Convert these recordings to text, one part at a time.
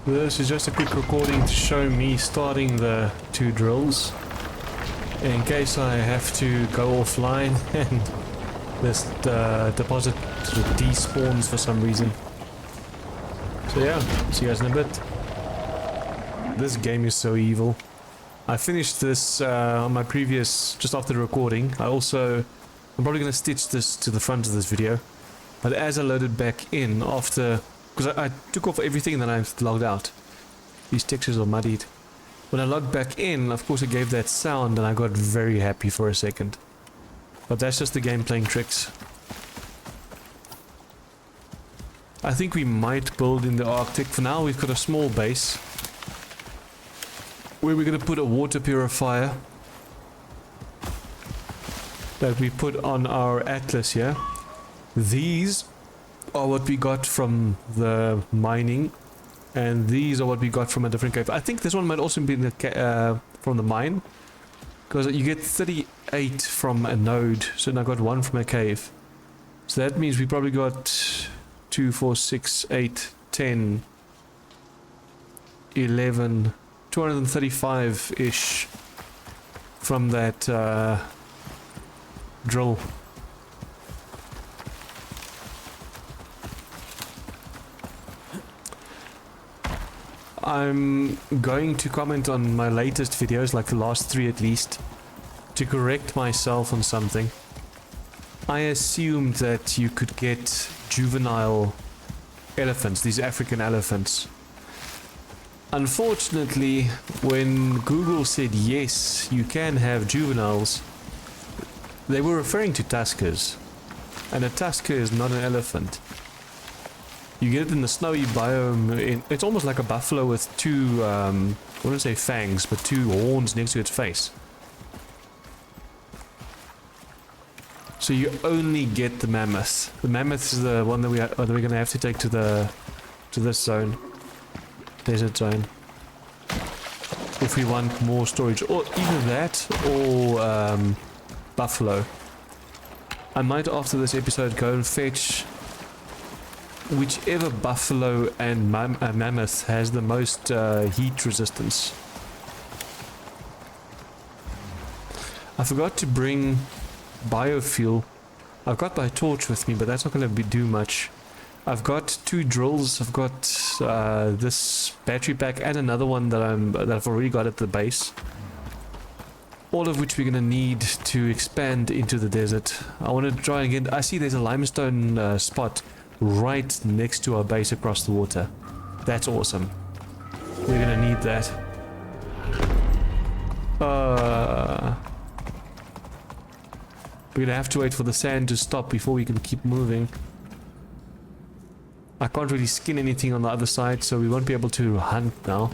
This is just a quick recording to show me starting the 2 drills in case I have to go offline and this deposit sort of despawns for some reason. So yeah, see you guys in a bit. This game is so evil. I finished this on my previous, just after the recording. I'm probably going to stitch this to the front of this video. But as I loaded back in after, because I took off everything and then I logged out. These textures are muddied. When I logged back in, of course it gave that sound and I got very happy for a second. But that's just the game playing tricks. I think we might build in the Arctic. For now we've got a small base where we're going to put a water purifier that we put on our atlas here. These are what we got from the mining, and these are what we got from a different cave. I think this one might also be from the mine, because you get 38 from a node, so now I got 1 from a cave. So that means we probably got 2, 4, 6, 8, 10, 11, 235-ish from that drill. I'm going to comment on my latest videos, like the last 3 at least, to correct myself on something. I assumed that you could get juvenile elephants, these African elephants. Unfortunately, when Google said yes, you can have juveniles, they were referring to tuskers. And a tusker is not an elephant. You get it in the snowy biome. It's almost like a buffalo with 2, I wouldn't say fangs, but 2 horns next to its face. So you only get the mammoth. The mammoth is the one that we're going to have to take to this zone, desert zone, if we want more storage, or either that or buffalo. I might after this episode go and fetch whichever buffalo and mammoth has the most heat resistance. I forgot to bring biofuel. I've got my torch with me, but that's not going to do much. I've got 2 drills. I've got this battery pack and another one that I've already got at the base. All of which we're going to need to expand into the desert. I want to try again. I see there's a limestone spot right next to our base across the water. That's awesome. We're going to need that. We're gonna have to wait for the sand to stop before we can keep moving. I can't really skin anything on the other side, so we won't be able to hunt now.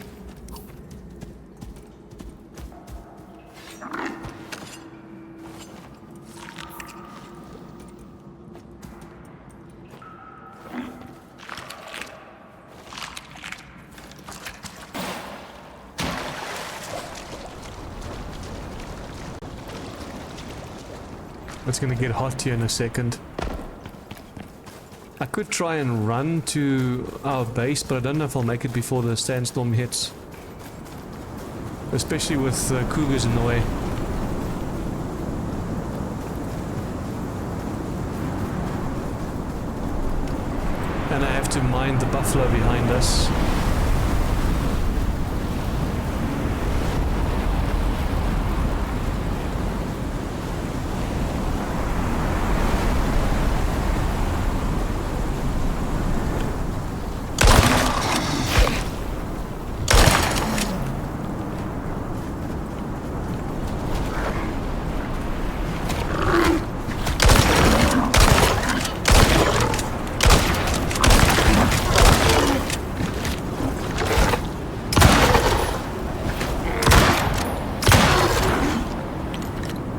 It's gonna get hot here in a second. I could try and run to our base, but I don't know if I'll make it before the sandstorm hits. Especially with cougars in the way. And I have to mind the buffalo behind us.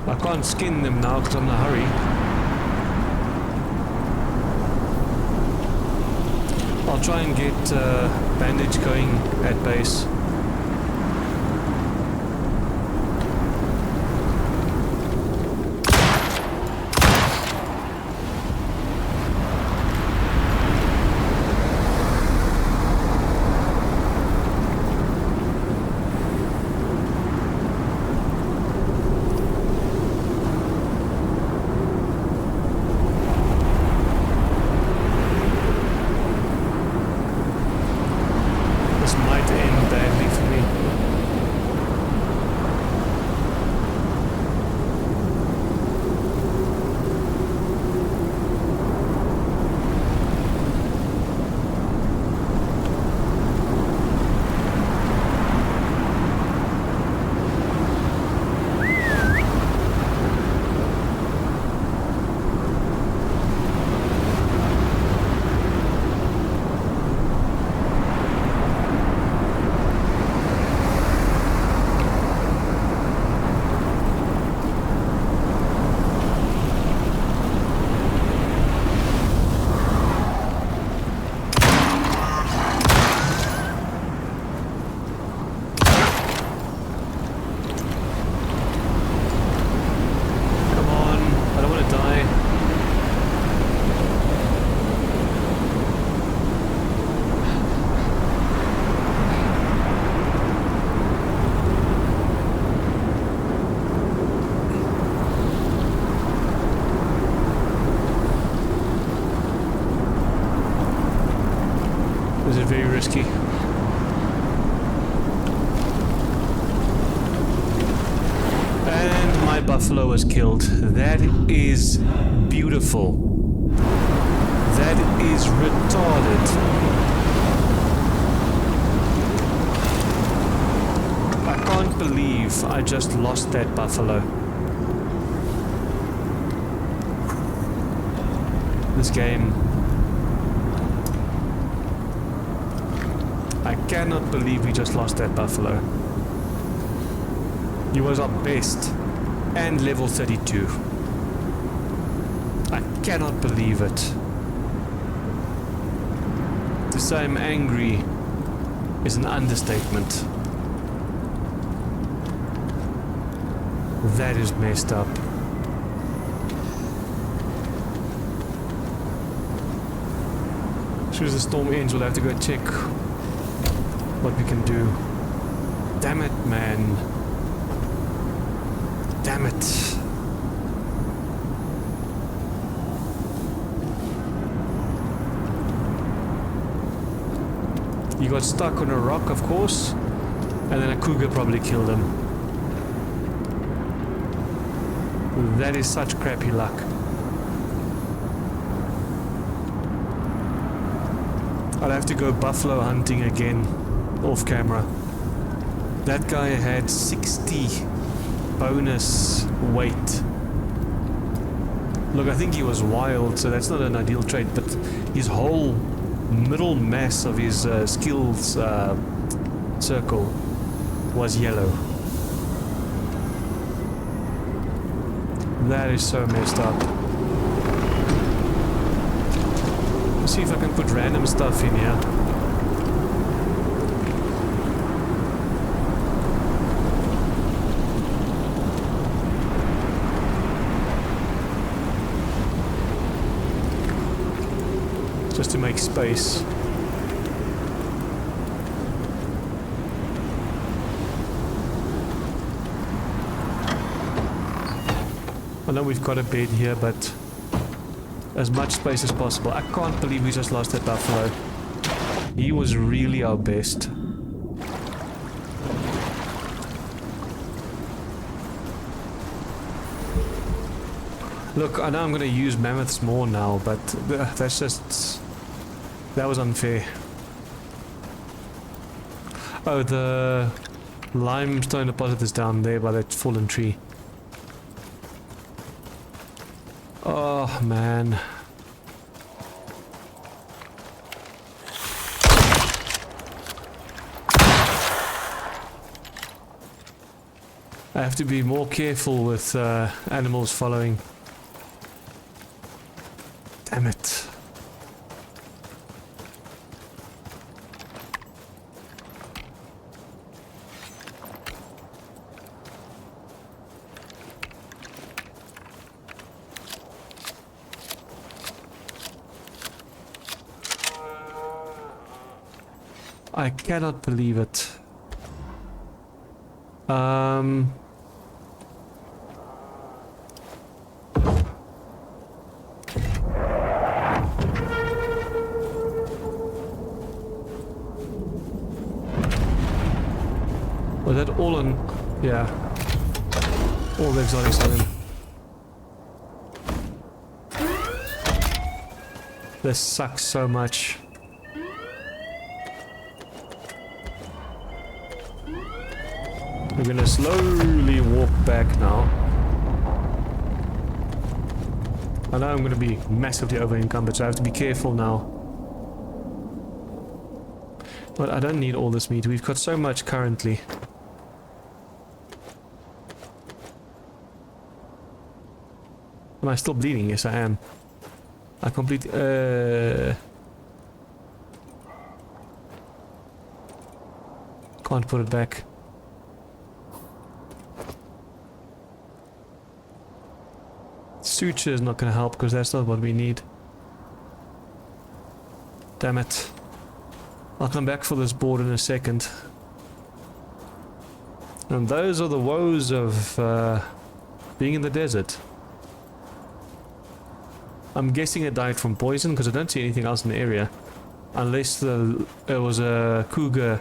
I can't skin them now because I'm in a hurry. I'll try and get bandage going at base. This is very risky. And my buffalo was killed. That is beautiful. That is retarded. I can't believe I just lost that buffalo. This game. I cannot believe we just lost that buffalo. He was our best and level 32. I cannot believe it. To say I'm angry is an understatement. That is messed up. As soon as the storm ends, we'll have to go check what we can do. Damn it, man. Damn it. He got stuck on a rock, of course, and then a cougar probably killed him. That is such crappy luck. I'll have to go buffalo hunting again, off camera. That guy had 60 bonus weight. Look, I think he was wild, so that's not an ideal trait, but his whole middle mass of his skills circle was yellow. That is so messed up. Let's see if I can put random stuff in here. Just to make space. I know we've got a bed here, but as much space as possible. I can't believe we just lost that buffalo. He was really our best. Look, I know I'm going to use mammoths more now, but that's just... that was unfair. Oh, the limestone deposit is down there by that fallen tree. Oh, man. I have to be more careful with animals following. Damn it. I cannot believe it. Was that all on... yeah. All the exotics on him. This sucks so much. We're gonna slowly walk back now. I know I'm gonna be massively over encumbered, so I have to be careful now. But I don't need all this meat. We've got so much currently. Am I still bleeding? Yes, I am. I completely... can't put it back. Suture is not going to help because that's not what we need. Damn it. I'll come back for this board in a second. And those are the woes of being in the desert. I'm guessing it died from poison because I don't see anything else in the area. Unless it was a cougar.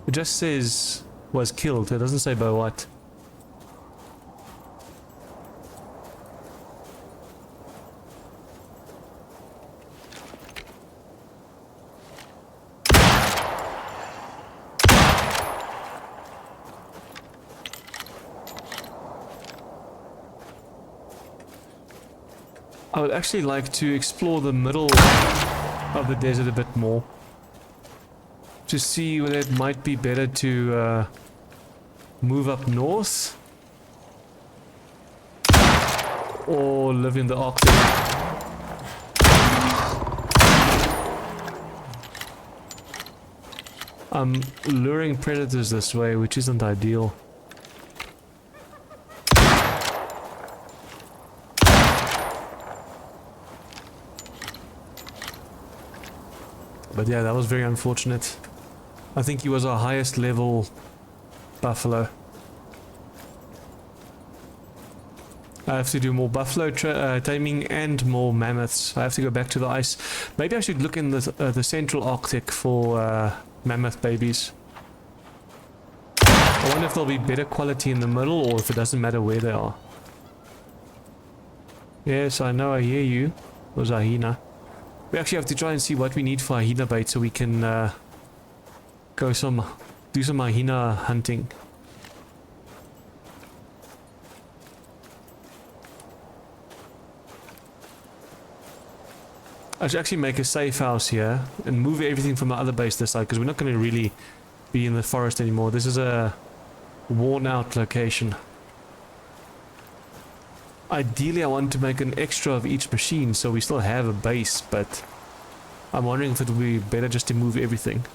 It just says was killed. It doesn't say by what. I would actually like to explore the middle of the desert a bit more. To see whether it might be better to move up north. Or live in the Arctic. I'm luring predators this way, which isn't ideal. But yeah, that was very unfortunate. I think he was our highest level buffalo. I have to do more buffalo taming and more mammoths. I have to go back to the ice. Maybe I should look in the central Arctic for mammoth babies. I wonder if they'll be better quality in the middle or if it doesn't matter where they are. Yes, I know, I hear you. It was a hyena. We actually have to try and see what we need for hyena bait so we can do some hyena hunting. I should actually make a safe house here and move everything from the other base this side because we're not going to really be in the forest anymore. This is a worn out location. Ideally I want to make an extra of each machine so we still have a base, but I'm wondering if it would be better just to move everything.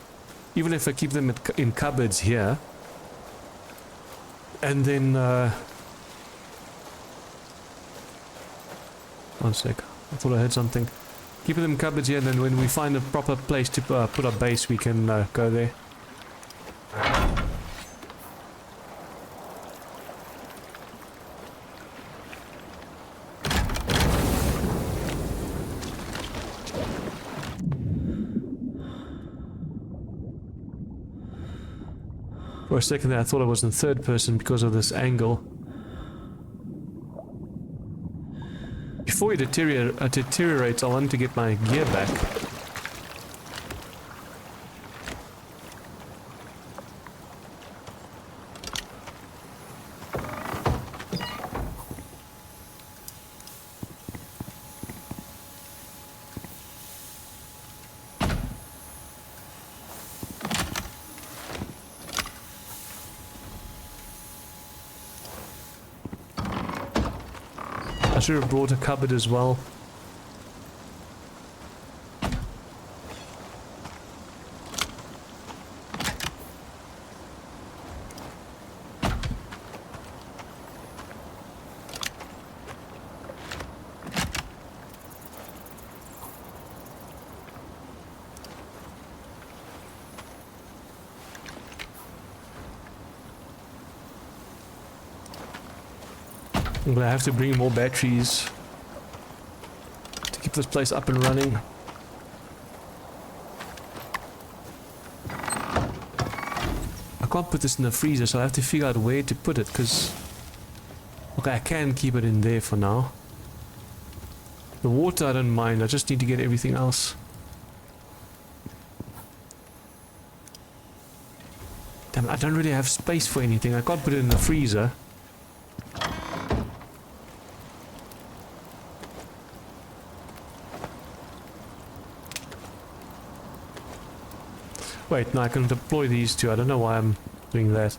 Even if I keep them in cupboards here. And then one sec, I thought I heard something. Keep them in cupboards here and then when we find a proper place to put our base we can go there. For a second there I thought I was in third person because of this angle. Before it deteriorates, I want to get my gear back. I should have brought a cupboard as well. I'm gonna have to bring more batteries to keep this place up and running. I can't put this in the freezer, so I have to figure out where to put it, because... Okay, I can keep it in there for now. The water I don't mind, I just need to get everything else. Damn, I don't really have space for anything, I can't put it in the freezer. Wait, no, I can deploy these two. I don't know why I'm doing that.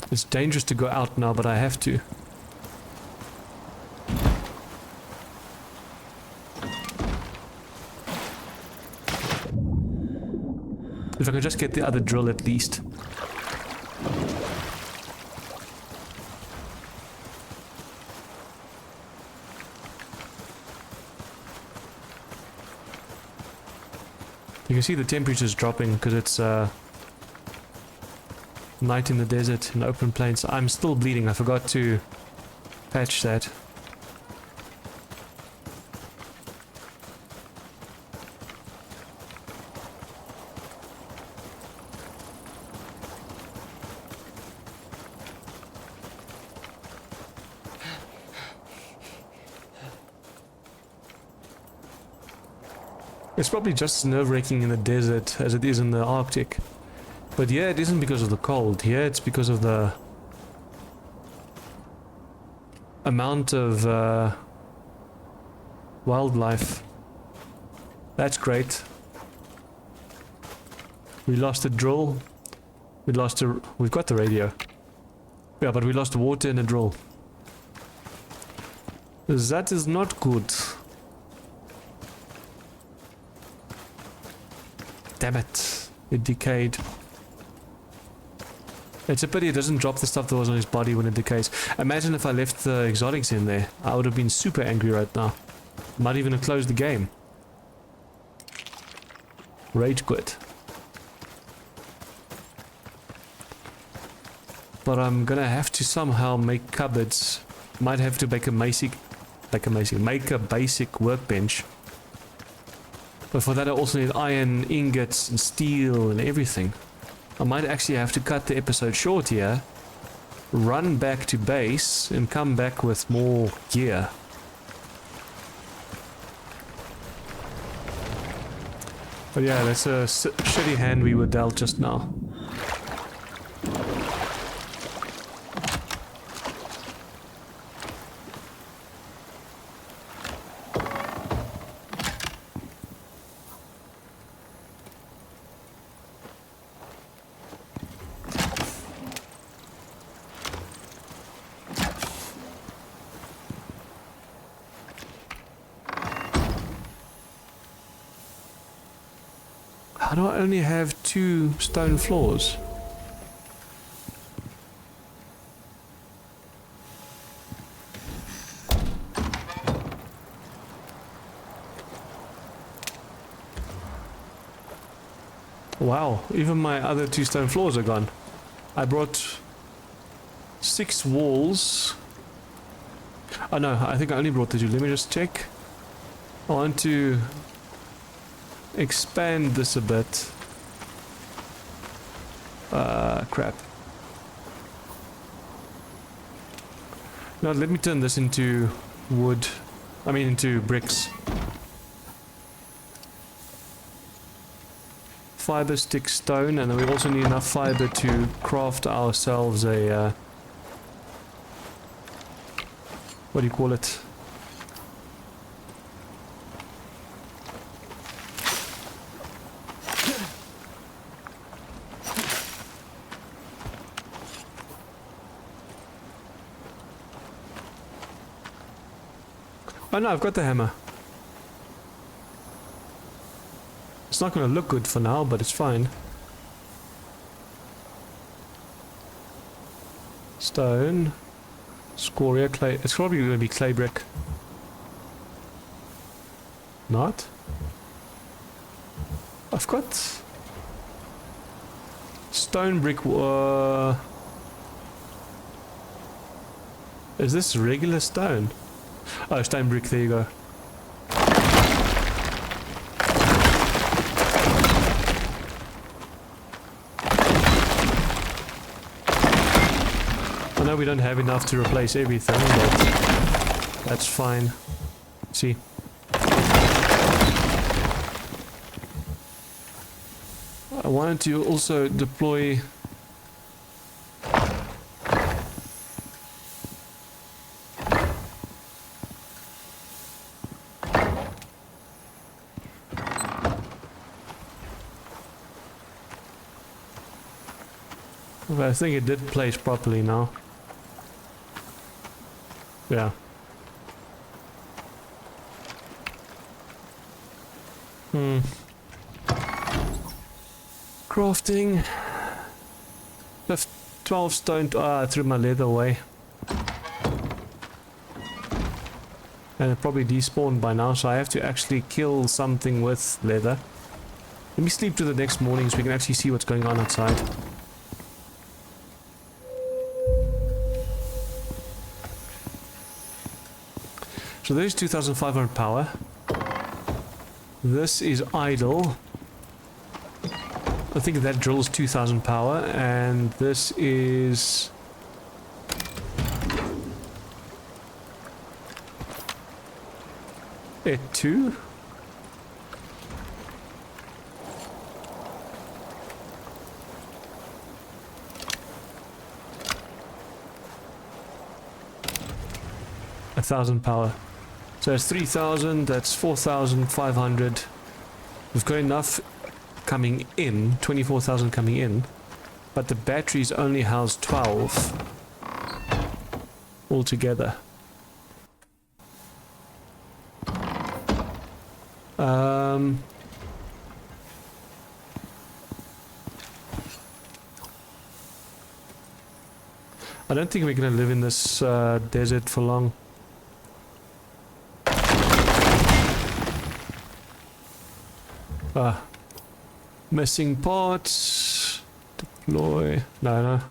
It's dangerous to go out now, but I have to. If I can just get the other drill at least. You can see the temperature's dropping because it's Night in the desert, in open plains. I'm still bleeding. I forgot to patch that. It's probably just as nerve-wracking in the desert as it is in the Arctic. But yeah, it isn't because of the cold. Here it's because of the amount of wildlife. That's great. We lost a drill. We've got the radio. Yeah, but we lost the water and the drill. That is not good. Damn it. It decayed. It's a pity it doesn't drop the stuff that was on his body when it decays. Imagine if I left the exotics in there. I would have been super angry right now. Might even have closed the game. Rage quit. But I'm gonna have to somehow make cupboards. Might have to make a basic workbench. But for that I also need iron ingots and steel and everything. I might actually have to cut the episode short here, run back to base and come back with more gear. But yeah, that's a shitty hand we were dealt just now. How do I only have 2 stone floors? Wow, even my other 2 stone floors are gone. I brought 6 walls. Oh no, I think I only brought the 2. Let me just check. I want to expand this a bit. Crap. Now let me turn this into wood. I mean into bricks. Fiber, stick, stone, and then we also need enough fiber to craft ourselves a what do you call it? Oh no, I've got the hammer. It's not going to look good for now, but it's fine. Stone. Scoria, clay. It's probably going to be clay brick. Not? I've got stone brick. Is this regular stone? Oh, stone brick, there you go. I know we don't have enough to replace everything, but that's fine. See. I wanted to also deploy I think it did place properly now. Yeah. Crafting. Left 12 stone. I threw my leather away. And it probably despawned by now, so I have to actually kill something with leather. Let me sleep to the next morning so we can actually see what's going on outside. So there's 2500 power. This is idle. I think that drills 2000 power, and this is at 2. A 1000 power. So that's 3000, that's 4500. We've got enough coming in, 24,000 coming in, but the batteries only house 12 altogether. I don't think we're going to live in this desert for long. Missing parts. Deploy. No.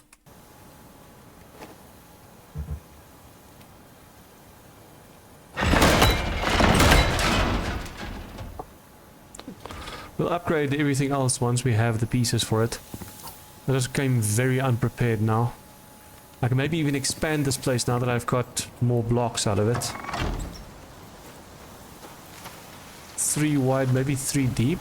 We'll upgrade everything else once we have the pieces for it. I just came very unprepared now. I can maybe even expand this place now that I've got more blocks out of it. 3 wide, maybe 3 deep.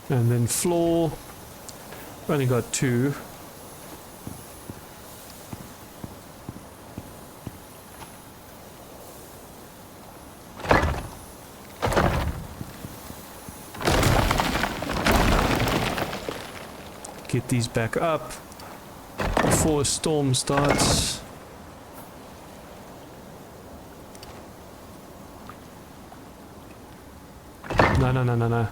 And then floor. Only got 2. Get these back up before a storm starts. No.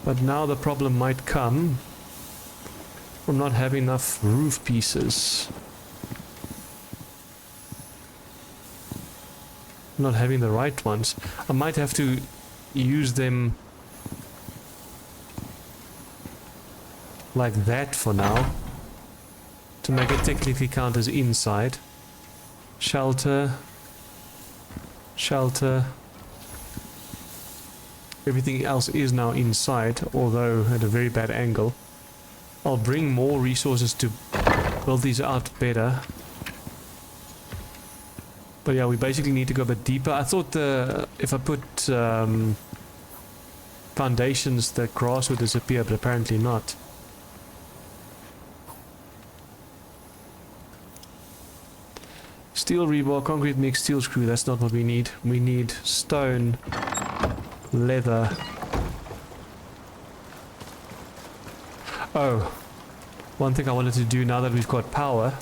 But now the problem might come from not having enough roof pieces. Not having the right ones. I might have to use them like that for now to make it technically count as inside. Shelter. Shelter. Everything else is now inside, although at a very bad angle. I'll bring more resources to build these out better. But yeah, we basically need to go a bit deeper. I thought if I put foundations, the grass would disappear, but apparently not. Steel rebar, concrete mix, steel screw, that's not what we need. We need stone, leather. Oh, one thing I wanted to do now that we've got power.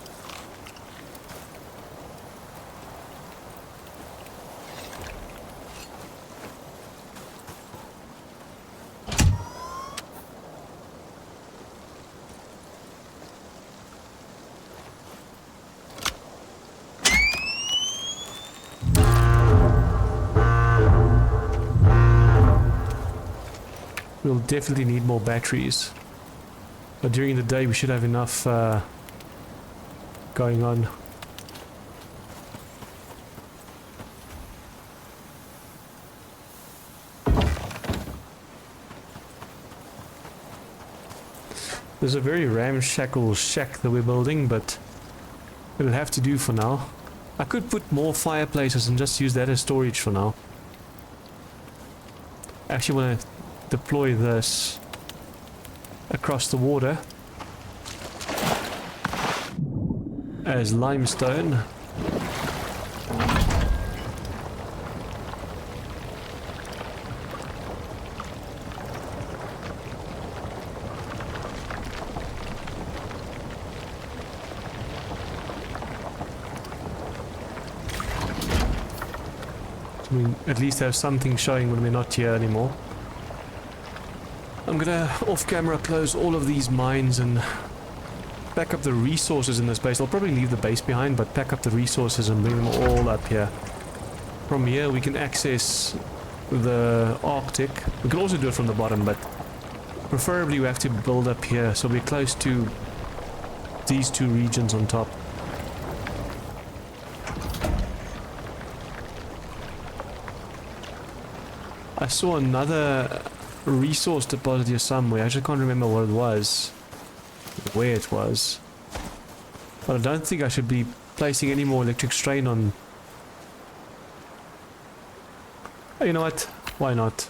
We'll definitely need more batteries. But during the day we should have enough going on. There's a very ramshackle shack that we're building, but it'll have to do for now. I could put more fireplaces and just use that as storage for now. Actually want to deploy this across the water as limestone. So we at least have something showing when we're not here anymore. I'm gonna off camera close all of these mines and pack up the resources in this base. I'll probably leave the base behind, but pack up the resources and bring them all up here. From here we can access the Arctic. We can also do it from the bottom, but preferably we have to build up here so we're close to these two regions on top. I saw another resource deposit here somewhere. I just can't remember what it was, where it was. But I don't think I should be placing any more electric strain on. Oh, you know what? Why not?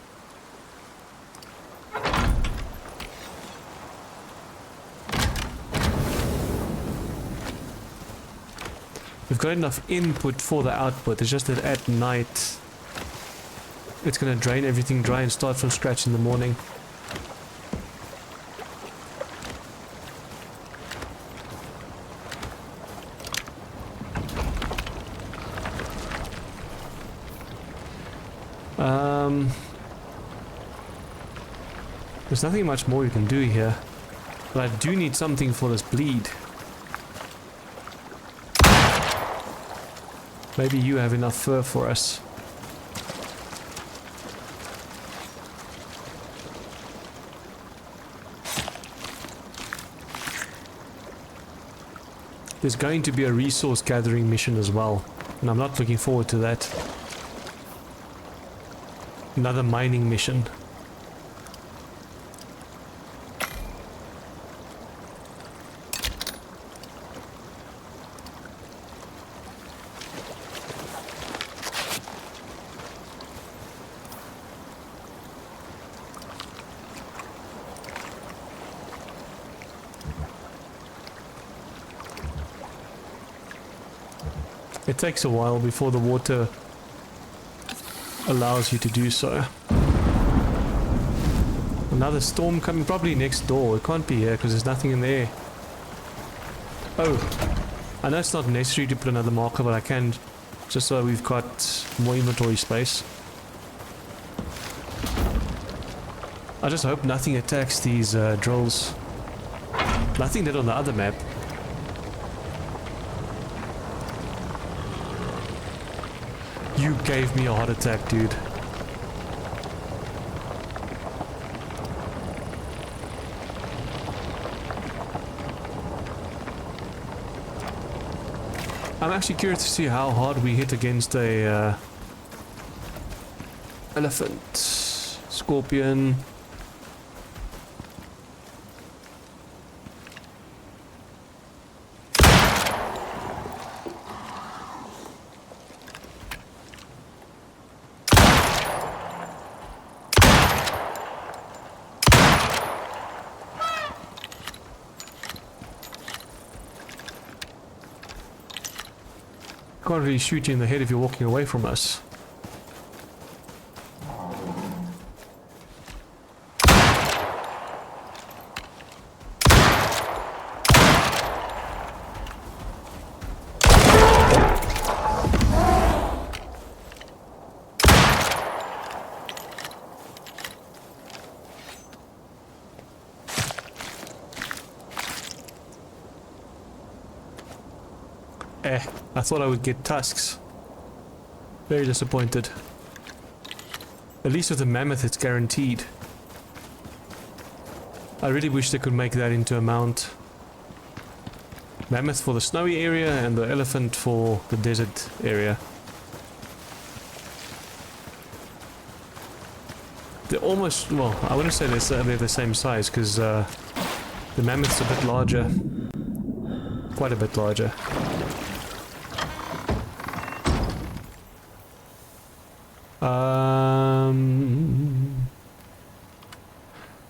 We've got enough input for the output. It's just that at night it's gonna drain everything dry and start from scratch in the morning. There's nothing much more you can do here, but I do need something for this bleed. Maybe you have enough fur for us. There's going to be a resource gathering mission as well, and I'm not looking forward to that. Another mining mission. It takes a while before the water allows you to do so. Another storm coming, probably next door. It can't be here because there's nothing in the air. Oh, I know it's not necessary to put another marker, but I can, just so we've got more inventory space. I just hope nothing attacks these drills. Nothing did on the other map. You gave me a heart attack, dude. I'm actually curious to see how hard we hit against a elephant, scorpion. Can't really shoot you in the head if you're walking away from us. I thought I would get tusks. Very disappointed. At least with the mammoth it's guaranteed. I really wish they could make that into a mount. Mammoth for the snowy area and the elephant for the desert area. They're almost, well, I wouldn't say they're the same size because the mammoth's a bit larger. Quite a bit larger.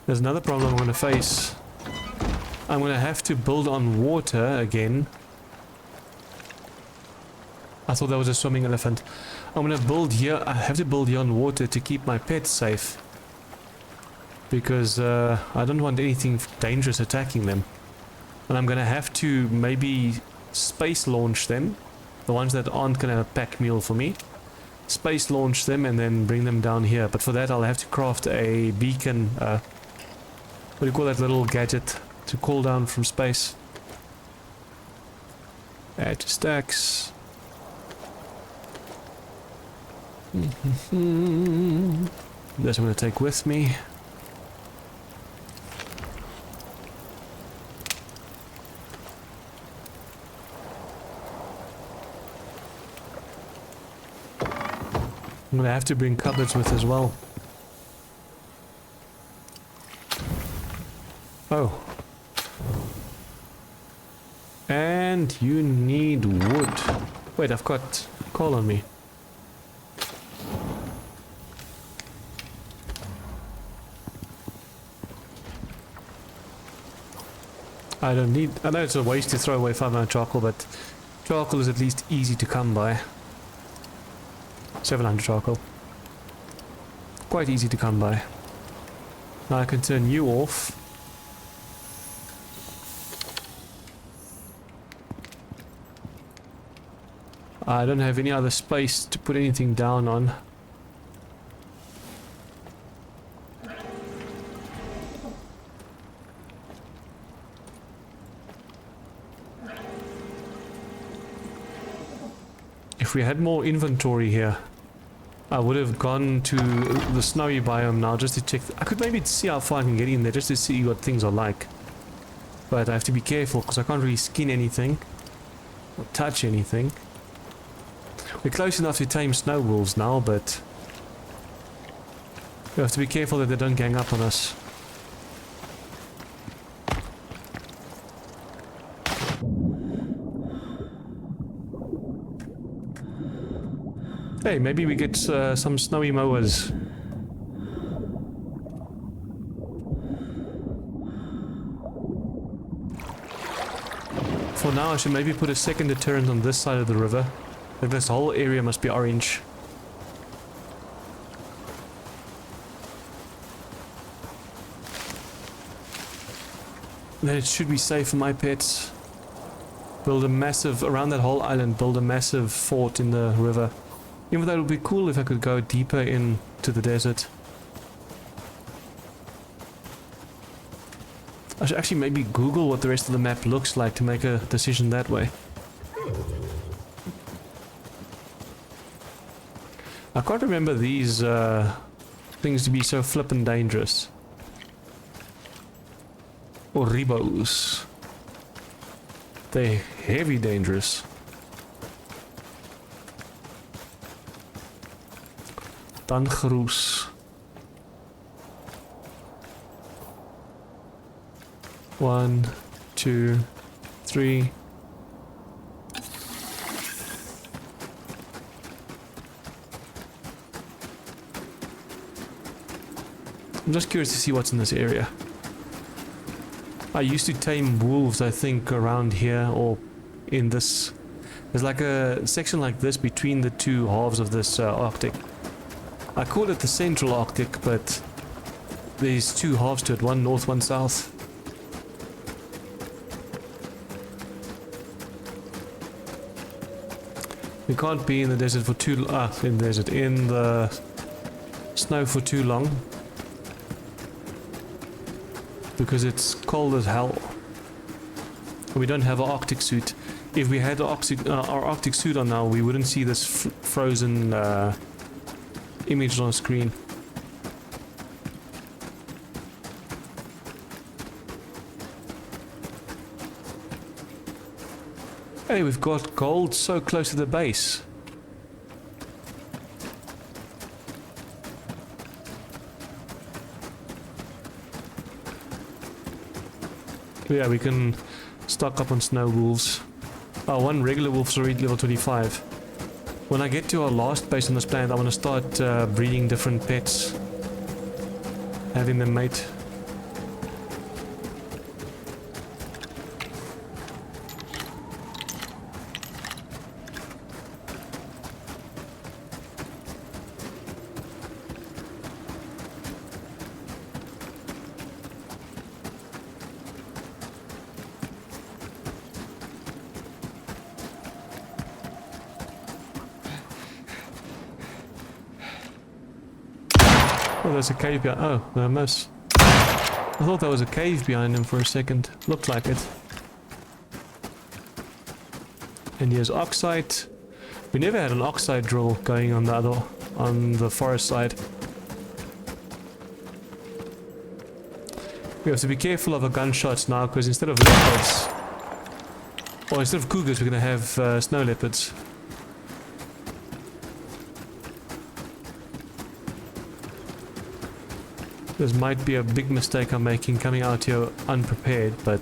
There's another problem I'm going to face. I'm going to have to build on water again. I thought that was a swimming elephant. I'm going to build here. I have to build here on water to keep my pets safe. Because I don't want anything dangerous attacking them. And I'm going to have to maybe space launch them. The ones that aren't going to pack mule for me. space launch them and then bring them down here. But for that I'll have to craft a beacon, what do you call that little gadget to call down from space? Add to stacks. This I'm going to take with me. I'm going to have to bring cupboards with as well. Oh. And you need wood. Wait, I've got coal on me. I don't need... I know it's a waste to throw away 500 charcoal, but charcoal is at least easy to come by. 700 charcoal. Quite easy to come by. Now I can turn you off. I don't have any other space to put anything down on. If we had more inventory here, I would have gone to the snowy biome now just to check. I could maybe see how far I can get in there just to see what things are like. But I have to be careful because I can't really skin anything or touch anything. We're close enough to tame snow wolves now, but we have to be careful that they don't gang up on us. Hey, maybe we get some snowy mowers. For now, I should maybe put a second deterrent on this side of the river. Like this whole area must be orange. Then it should be safe for my pets. Build a massive, around that whole island, build a massive fort in the river. Even though it would be cool if I could go deeper into the desert. I should actually maybe Google what the rest of the map looks like to make a decision that way. I can't remember these things to be so flippin' dangerous. Or ribos. They're heavy dangerous. Dan groes. 1, 2, 3. I'm just curious to see what's in this area. I used to tame wolves, I think, around here or in this. There's like a section like this between the two halves of this Arctic. I call it the Central Arctic, but there's two halves to it, one north, one south. We can't be in the desert for too in the snow for too long because it's cold as hell. We don't have an Arctic suit. If we had our Arctic suit on now, we wouldn't see this frozen image on the screen. Hey, we've got gold so close to the base. Yeah, we can stock up on snow wolves. Oh, one regular wolf's already level 25. When I get to our last base on this planet, I want to start breeding different pets. Having them mate. Oh, there's a cave behind. Oh, no, I miss. I thought there was a cave behind him for a second. Looked like it. And here's oxide. We never had an oxide drill going on the forest side. We have to be careful of our gunshots now, because instead of leopards, or instead of cougars, we're going to have snow leopards. This might be a big mistake I'm making coming out here unprepared, but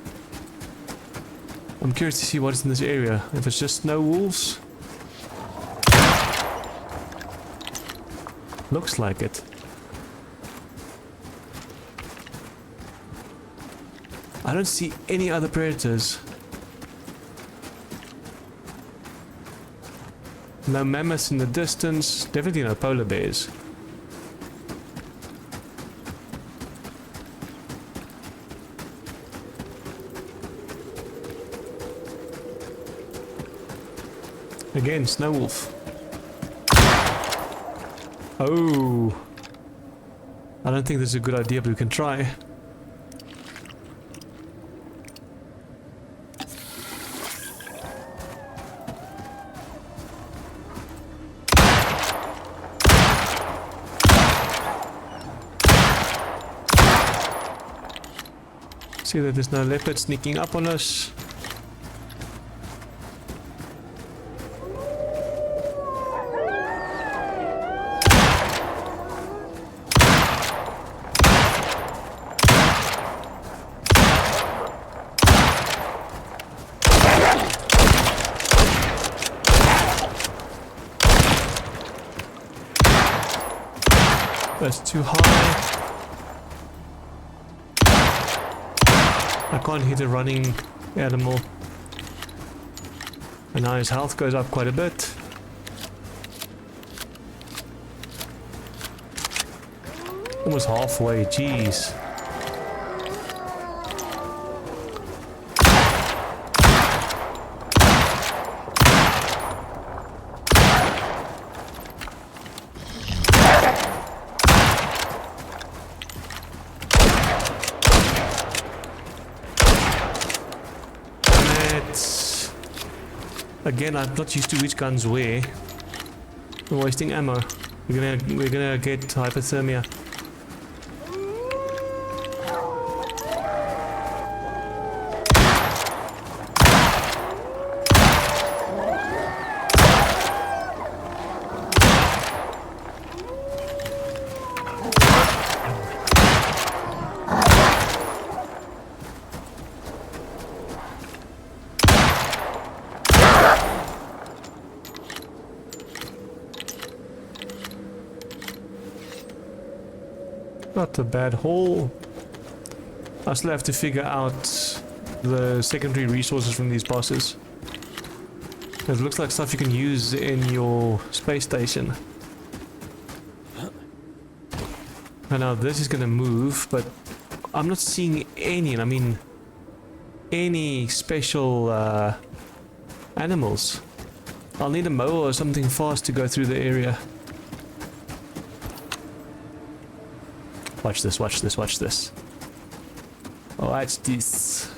I'm curious to see what's in this area. If it's just snow wolves? Looks like it. I don't see any other predators. No mammoths in the distance. Definitely no polar bears. Again, snow wolf. Oh. I don't think this is a good idea, but we can try. See that there's no leopard sneaking up on us. That's too high. I can't hit a running animal. And now his health goes up quite a bit. Almost halfway, jeez. Again, I'm not used to which guns where. We're wasting ammo. We're gonna get hypothermia. Not a bad haul. I still have to figure out the secondary resources from these bosses. It looks like stuff you can use in your space station. And now this is gonna move, but I'm not seeing any, and I mean any special animals. I'll need a mower or something fast to go through the area. Watch this, watch this, watch this. Watch this.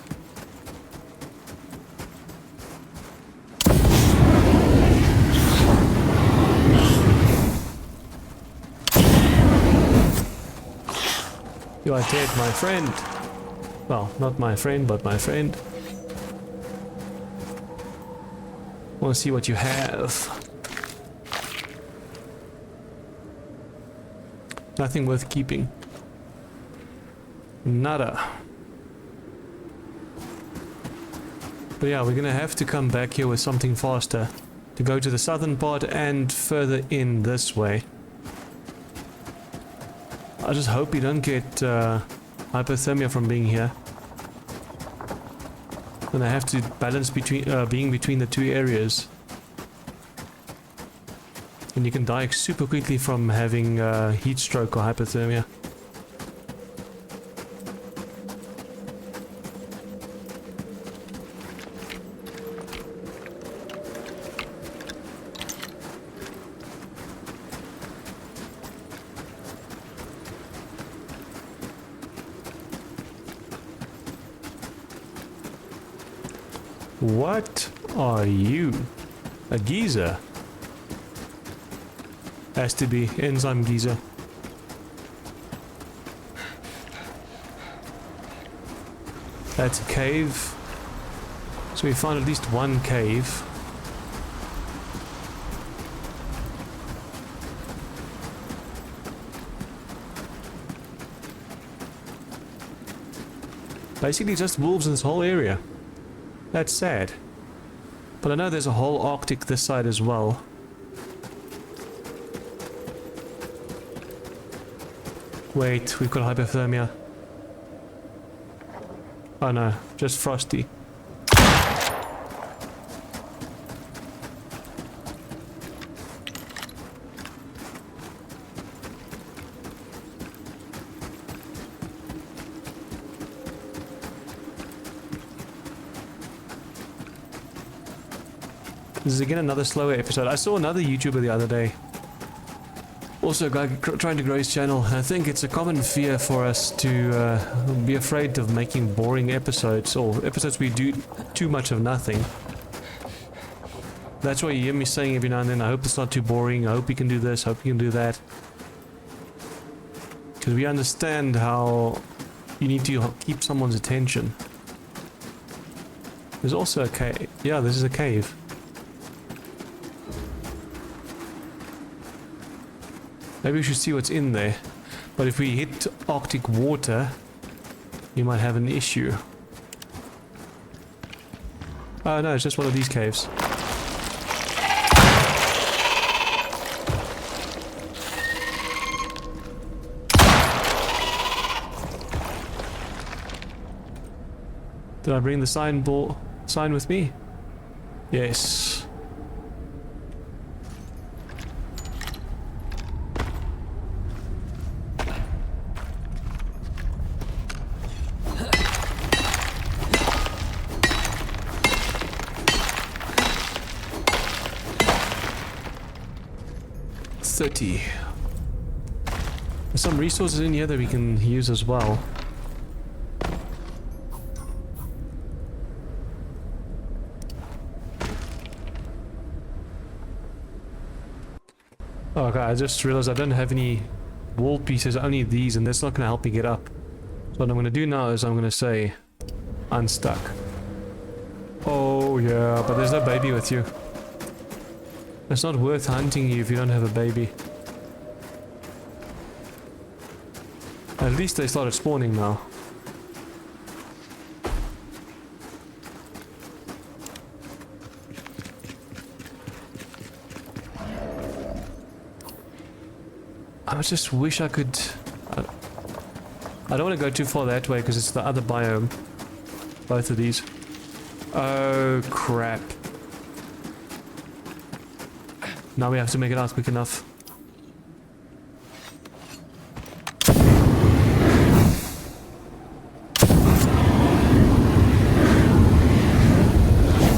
You are dead, my friend. Well, not my friend, but my friend. Want to see what you have. Nothing worth keeping. Nada. But yeah, we're gonna have to come back here with something faster to go to the southern part and further in this way. I just hope you don't get hypothermia from being here. Then I have to balance between being between the two areas. And you can die super quickly from having heat stroke or hypothermia. What are you? A geyser? Has to be. Enzyme geyser. That's a cave. So we found at least one cave. Basically just wolves in this whole area. That's sad. But I know there's a whole Arctic this side as well. Wait, we've got hypothermia. Oh no, just frosty. This is again another slower episode. I saw another YouTuber the other day. Also a guy trying to grow his channel. I think it's a common fear for us to be afraid of making boring episodes, or episodes we do too much of nothing. That's why you hear me saying every now and then, I hope it's not too boring, I hope you can do this, I hope you can do that. Because we understand how you need to keep someone's attention. There's also a cave. Yeah, this is a cave. Maybe we should see what's in there. But if we hit Arctic water, you might have an issue. Oh no, it's just one of these caves. Did I bring the sign with me? Yes. There's some resources in here that we can use as well. Oh, okay, I just realized I don't have any wall pieces, only these, and that's not going to help me get up. So what I'm going to do now is I'm going to say unstuck. Oh yeah, but there's no baby with you. It's not worth hunting you if you don't have a baby. At least they started spawning now. I just wish I could... I don't want to go too far that way because it's the other biome. Both of these. Oh crap. Now we have to make it out quick enough.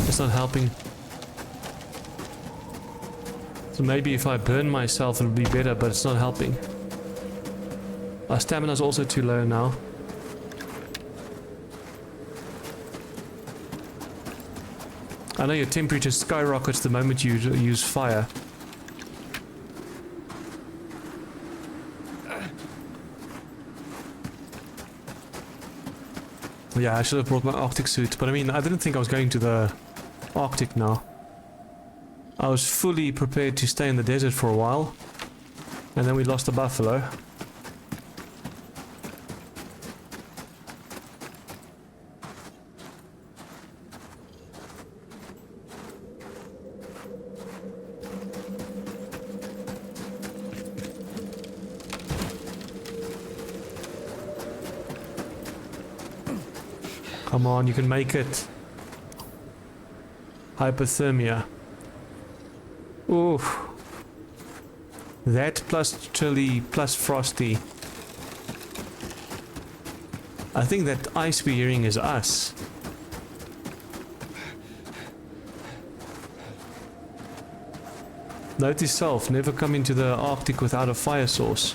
It's not helping. So maybe if I burn myself it'll be better, but it's not helping. Our stamina's also too low now. I know your temperature skyrockets the moment you use fire. Yeah, I should have brought my Arctic suit, but I mean, I didn't think I was going to the Arctic now. I was fully prepared to stay in the desert for a while, and then we lost the buffalo. Come on, you can make it. Hypothermia. Oof. That plus chilly plus frosty. I think that ice we're hearing is us. Note to self, never come into the Arctic without a fire source.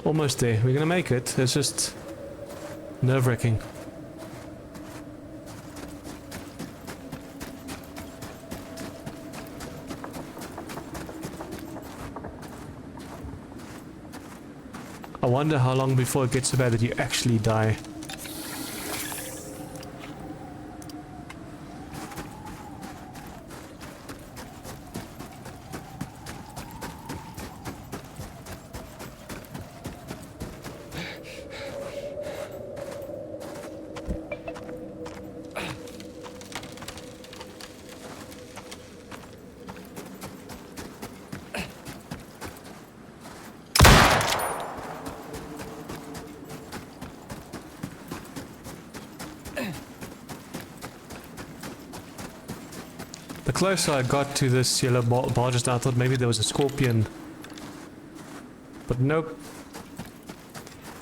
Almost there. We're gonna make it. It's just nerve-wracking. I wonder how long before it gets so bad that you actually die. The closer I got to this yellow bar just now, I thought maybe there was a scorpion. But nope.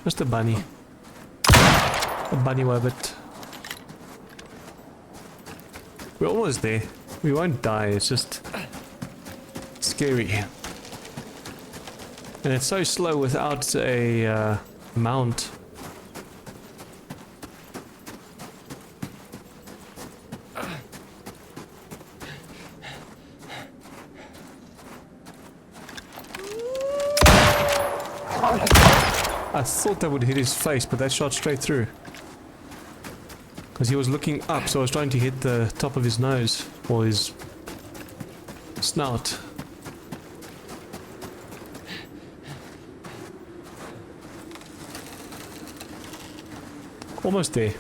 Just a bunny. A bunny rabbit. We're almost there. We won't die, it's just scary. And it's so slow without a mount. I thought that would hit his face, but that shot straight through. Because he was looking up, so I was trying to hit the top of his nose, or his snout. Almost there.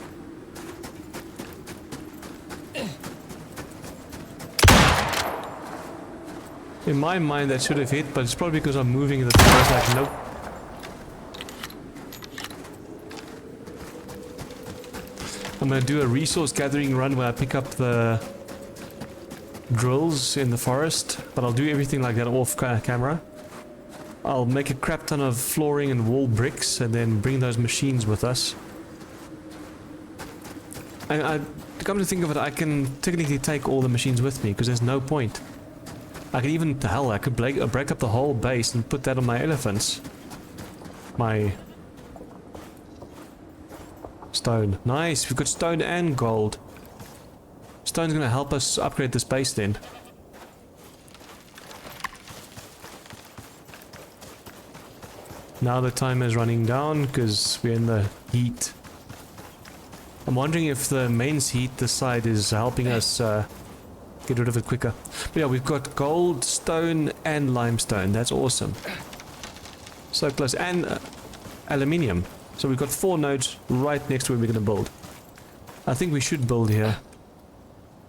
In my mind that should have hit, but it's probably because I'm moving in the thing. I was like, nope. I'm gonna do a resource gathering run where I pick up the drills in the forest, but I'll do everything like that off camera. I'll make a crap ton of flooring and wall bricks and then bring those machines with us. And come to think of it, I can technically take all the machines with me because there's no point. I could even, hell, I could break up the whole base and put that on my elephants. My stone. Nice, we've got stone and gold. Stone's gonna help us upgrade this base then. Now the timer is running down because we're in the heat. I'm wondering if the mains heat this side is helping us get rid of it quicker. But yeah, we've got gold, stone and limestone. That's awesome. So close. And aluminium. So we've got 4 nodes right next to where we're going to build. I think we should build here.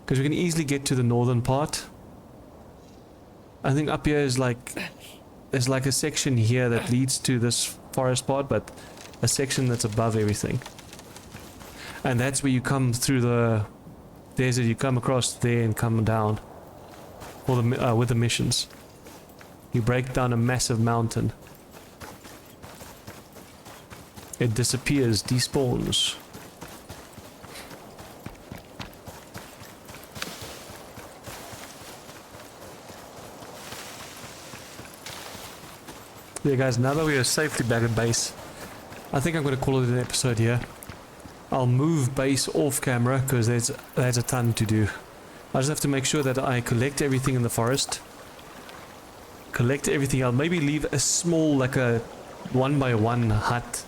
Because we can easily get to the northern part. I think up here is like... There's like a section here that leads to this forest part, but a section that's above everything. And that's where you come through the desert, you come across there and come down. For the, with the missions. You break down a massive mountain. It disappears, despawns. Yeah guys, now that we are safely back at base, I think I'm going to call it an episode here. I'll move base off camera because there's a ton to do. I just have to make sure that I collect everything in the forest. Collect everything. I'll maybe leave a small, like a 1x1 hut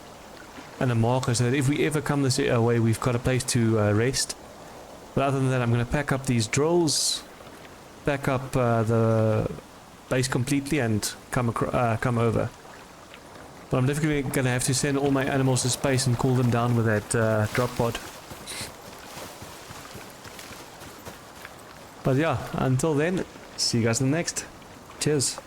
and a marker so that if we ever come this way we've got a place to rest. But other than that, I'm going to pack up these drills, pack up the base completely and come over. But I'm definitely going to have to send all my animals to space and cool them down with that drop pod. But yeah, until then, see you guys in the next. Cheers.